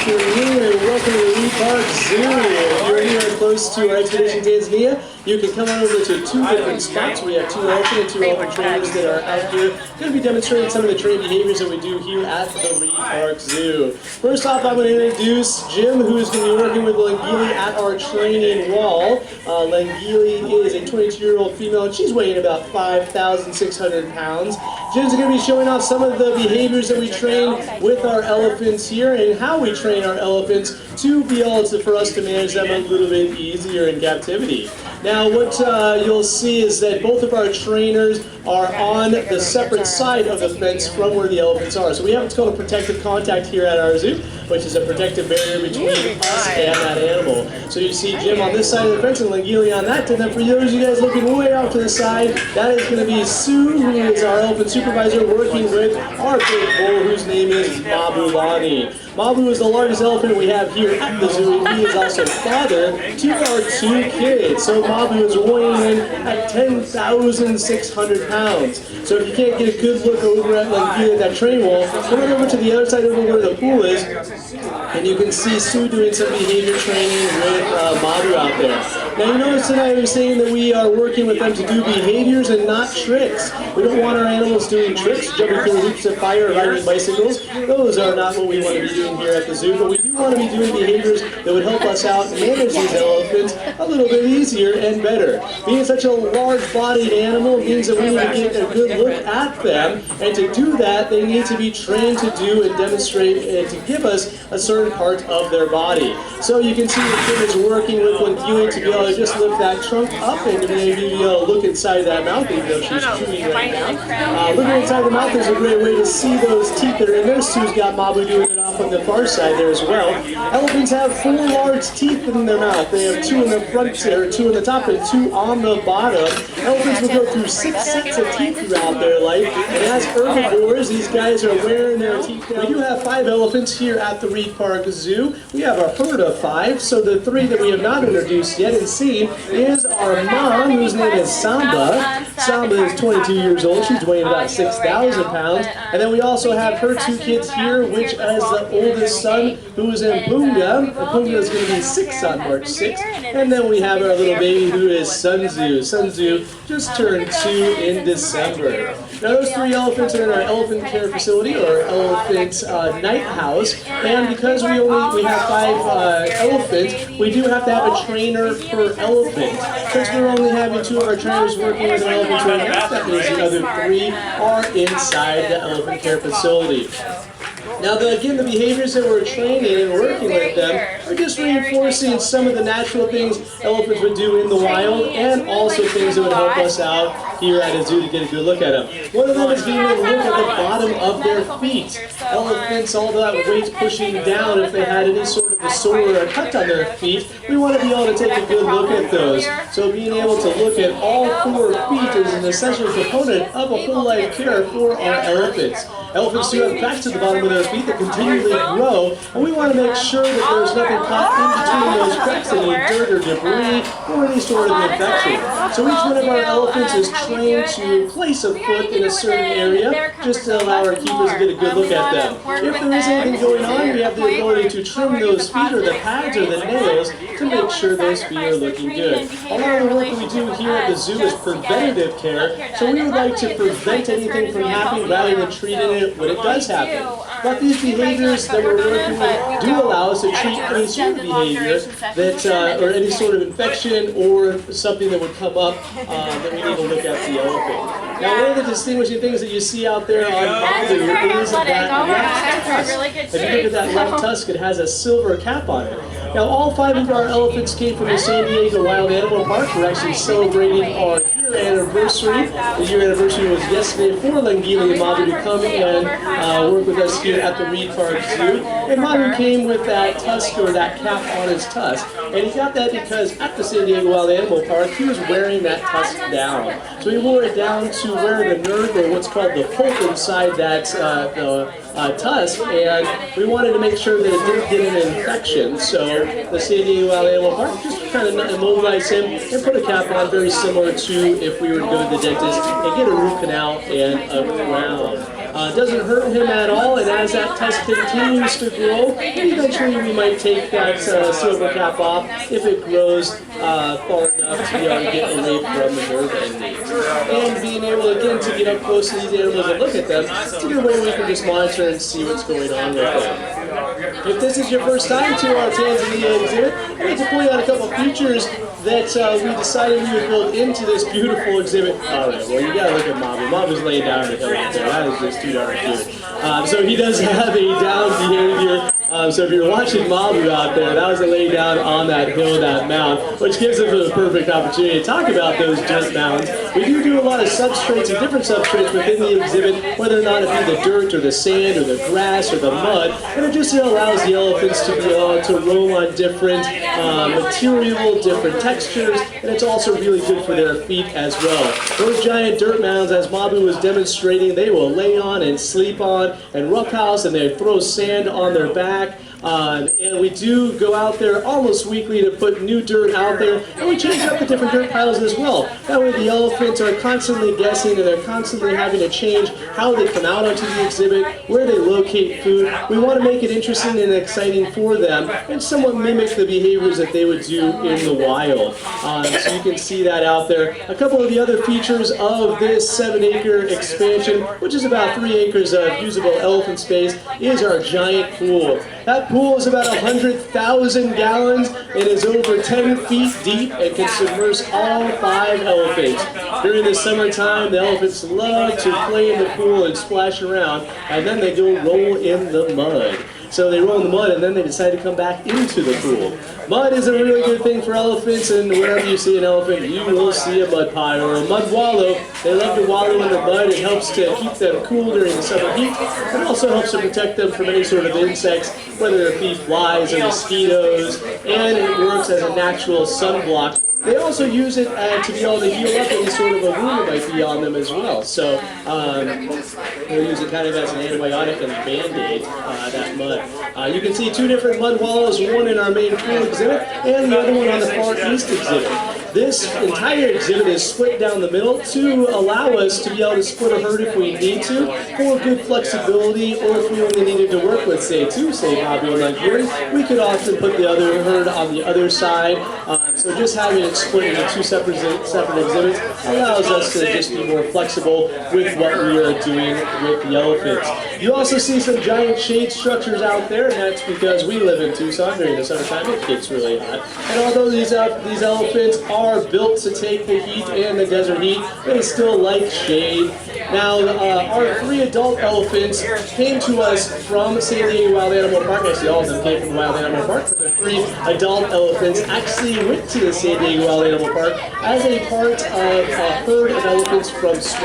afternoon and welcome to the Reid Park Zoo. If you're anywhere close to our expedition Tanzania, you can come on over to two different spots. We have two elephant and two elephant trainers that are out here going to be demonstrating some of the training behaviors that we do here at the Reid Park Zoo. First off, I'm going to introduce Jim, who is going to be working with Langili at our training wall. Langili is a 22-year-old female and she's weighing about 5,600 pounds. Jim's going to be showing off some of the behaviors that we train with our elephants here and how we train our elephants to be able to, for us to manage them a little bit easier in captivity. Now what you'll see is that both of our trainers are on the separate side of the fence from where the elephants are. So we have what's called a protective contact here at our zoo, which is a protective barrier between us and that animal. So you see Jim on this side of the fence and Langili on that. And then for those of you guys looking way out to the side, that is going to be Sue, who is our elephant supervisor, working with our big bull, whose name is Mabulani. Mabu is the largest elephant we have here at the zoo, and he is also father to our two kids. So Mabu is weighing in at 10,600 pounds. So if you can't get a good look over at Langili at that training wall, come on over to the other side over where the pool is, and you can see Sue doing some behavior training with Mabu out there. Now you notice tonight I was saying that we are working with them to do behaviors and not tricks. We don't want our animals doing tricks, jumping through hoops of fire or riding bicycles. Those are not what we want to be doing here at the zoo, but we do want to be doing behaviors that would help us out and manage these elephants a little bit easier and better. Being such a large-bodied animal means that we need to get a good look at them, and to do that, they need to be trained to do and demonstrate and to give us a certain part of their body. So you can see the kid is working with Langili to be able to just lift that trunk up and to be able to look inside that mouth, even though she's chewing right now. Looking inside the mouth is a great way to see those teeth that are in there. Sue's got Mabu doing it off on the far side there as well. Elephants have 4 large teeth in their mouth. They have 2 in the front, or 2 in the top, and 2 on the bottom. Elephants will go through 6 sets of teeth throughout their life, and as herbivores, these guys are wearing their teeth down. We do have 5 elephants here at the Reid Park Zoo. We have a herd of 5, so the 3 that we have not introduced yet and seen is our mom, whose name is Samba. Samba is 22 years old. She's weighing about 6,000 pounds. And then we also have her 2 kids here, which is the oldest son, who is in Bunga. Bunga is going to be 6 on March 6th. And then we have our little baby, who is Sunzu. Sunzu just turned 2 in December. Now those 3 elephants are in our elephant care facility, or elephant night house. And because we have 5 elephants, we do have to have a trainer per elephant. Since we're only having 2 of our trainers working with an elephant right now, that means the other 3 are inside the elephant care facility. Now, again, the behaviors that we're training and working with them are just reinforcing some of the natural things elephants would do in the wild, and also things that would help us out here at a zoo to get a good look at them. One of them is being able to look at the bottom of their feet. Elephants, all that weight pushing down, if they had any sort of a sore or a cut on their feet, we want to be able to take a good look at those. So being able to look at all 4 feet is an essential component of a whole life care for our elephants. Elephants do have cracks at the bottom of their feet that continually grow, and we want to make sure that there's nothing caught in between those cracks, any dirt or debris, or any sort of infection. So each one of our elephants is trained to place a foot in a certain area, just to allow our keepers to get a good look at them. If there is anything going on, we have the ability to trim those feet or the pads or the nails to make sure those feet are looking good. A lot of the work we do here at the zoo is preventative care, so we would like to prevent anything from happening rather than treating it when it does happen. But these behaviors that we're working with do allow us to treat any sort of behavior that, or any sort of infection or something that would come up that we need to look at the elephant. Now, one of the distinguishing things that you see out there on Mabu is that left tusk. If you look at that left tusk, it has a silver cap on it. Now, all 5 of our elephants came from the San Diego Wild Animal Park. We're actually celebrating our year anniversary. The year anniversary was yesterday for Langili and Mabu to come and work with us here at the Reid Park Zoo. And Mabu came with that tusk, or that cap on his tusk. And he got that because at the San Diego Wild Animal Park, he was wearing that tusk down. So he wore it down to where the nerve, or what's called the pulp inside that tusk, and we wanted to make sure that it didn't get an infection. So the San Diego Wild Animal Park just kind of immobilized him and put a cap on, very similar to if we were to go to the dentist and get a root canal and a crown. Doesn't hurt him at all, and as that tusk continues to grow, eventually we might take that silver cap off if it grows far enough to be able to get away from the nerve endings. And being able, again, to get up close to these animals and look at them, it's a good way we can just monitor and see what's going on with them. If this is your first time to our Tanzania exhibit, I'd like to point out a couple features that we decided we would build into this beautiful exhibit. Alright, well, you gotta look at Mabu. Mabu's laying down on the hill out there. That is just too darn cute. So he does have a down behavior. So if you're watching Mabu out there, that was a lay down on that hill, that mound, which gives us a perfect opportunity to talk about those dirt mounds. We do a lot of substrates and different substrates within the exhibit, whether or not it be the dirt or the sand or the grass or the mud, and it just allows the elephants to be able to roam on different material, different textures, and it's also really good for their feet as well. Those giant dirt mounds, as Mabu was demonstrating, they will lay on and sleep on and roughhouse, and they throw sand on their back. And we do go out there almost weekly to put new dirt out there, and we change up the different dirt piles as well. That way the elephants are constantly guessing, and they're constantly having to change how they come out onto the exhibit, where they locate food. We want to make it interesting and exciting for them, and somewhat mimic the behaviors that they would do in the wild. So you can see that out there. A couple of the other features of this 7-acre expansion, which is about 3 acres of usable elephant space, is our giant pool. That pool is about 100,000 gallons and is over 10 feet deep and can submerge all 5 elephants. During the summertime, the elephants love to play in the pool and splash around, and then they go roll in the mud. So they roll in the mud and then they decide to come back into the pool. Mud is a really good thing for elephants, and wherever you see an elephant, you will see a mud pie or a mud wallow. They love to wallow in the mud. It helps to keep them cool during the summer heat. It also helps to protect them from any sort of insects, whether it be flies or mosquitoes, and it works as a natural sunblock. They also use it to be able to heal up any sort of a wound that might be on them as well. So they'll use it kind of as an antibiotic and a band-aid, that mud. You can see 2 different mud wallows, one in our main pool exhibit and the other one on the far east exhibit. This entire exhibit is split down the middle to allow us to be able to split a herd if we need to, for good flexibility, or if we only needed to work with, say, Mabu and Nigerian, we could often put the other herd on the other side. So just having it split into 2 separate exhibits allows us to just be more flexible with what we are doing with the elephants. You also see some giant shade structures out there, and that's because we live in Tucson during the summertime. It gets really hot. And although these elephants are built to take the heat and the desert heat, they still like shade. Now, our 3 adult elephants came to us from San Diego Wild Animal Park. Actually, all of them came from Wild Animal Park, but the 3 adult elephants actually went to the San Diego Wild Animal Park as a part of a herd of elephants from Swat.